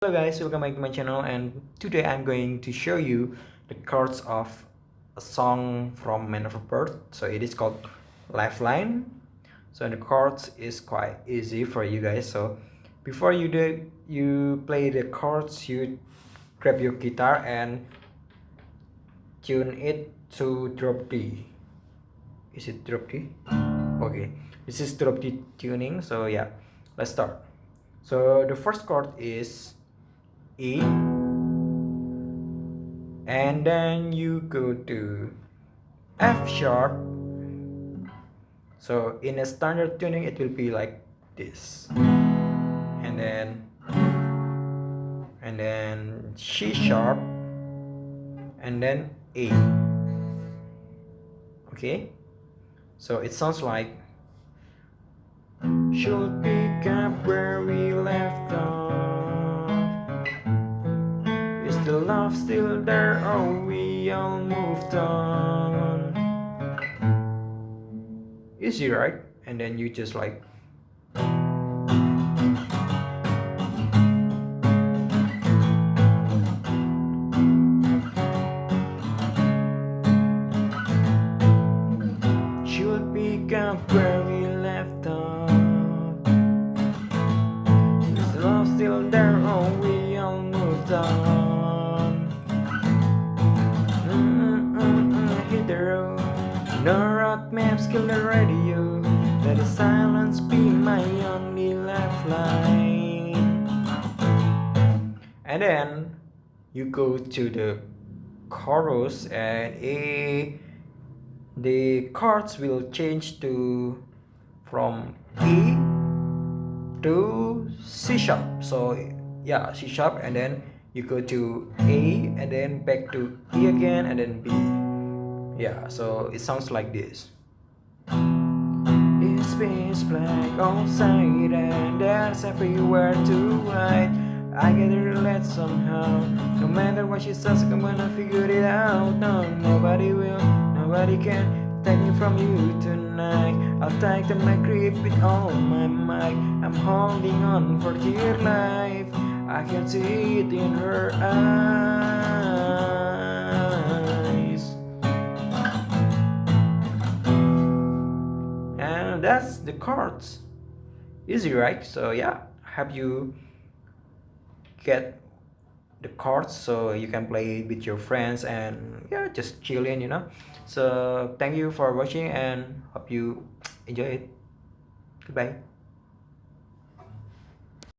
Hello guys, welcome back to my channel, and today I'm going to show you the chords of a song from Overboard. So it is called Lifeline. So the chords is quite easy for you guys. So before you play the chords, you grab your guitar and tune it to drop D. Is it drop D? Okay, this is drop D tuning. So yeah, let's start. So the first chord is E, and then you go to F sharp. So in a standard tuning it will be like this, and then C sharp, and then A. Okay, so it sounds like should pick up where we left off. Is the love still there, or we all moved on? Easy, right? And then you just like should pick up where we left off. Is the love still there, or we all moved on? Hit the road. No road maps, kill the radio. Let the silence be my only lifeline. And then you go to the chorus, and the chords will change to from E to C sharp. So yeah, C sharp, and then you go to A, and then back to E again, and then B. Yeah, so it sounds like this. It's pitch black outside, and there's everywhere to hide. I get to relate somehow. No matter what she says, I'm gonna figure it out. No, nobody will, nobody can take me from you tonight. I'll take the my grip with all my might. I'm holding on for dear life. I can see it in her eyes. And that's the chords. Easy, right? So yeah, have you get the chords so you can play with your friends and yeah, just chill in, so thank you for watching and hope you enjoy it. Goodbye.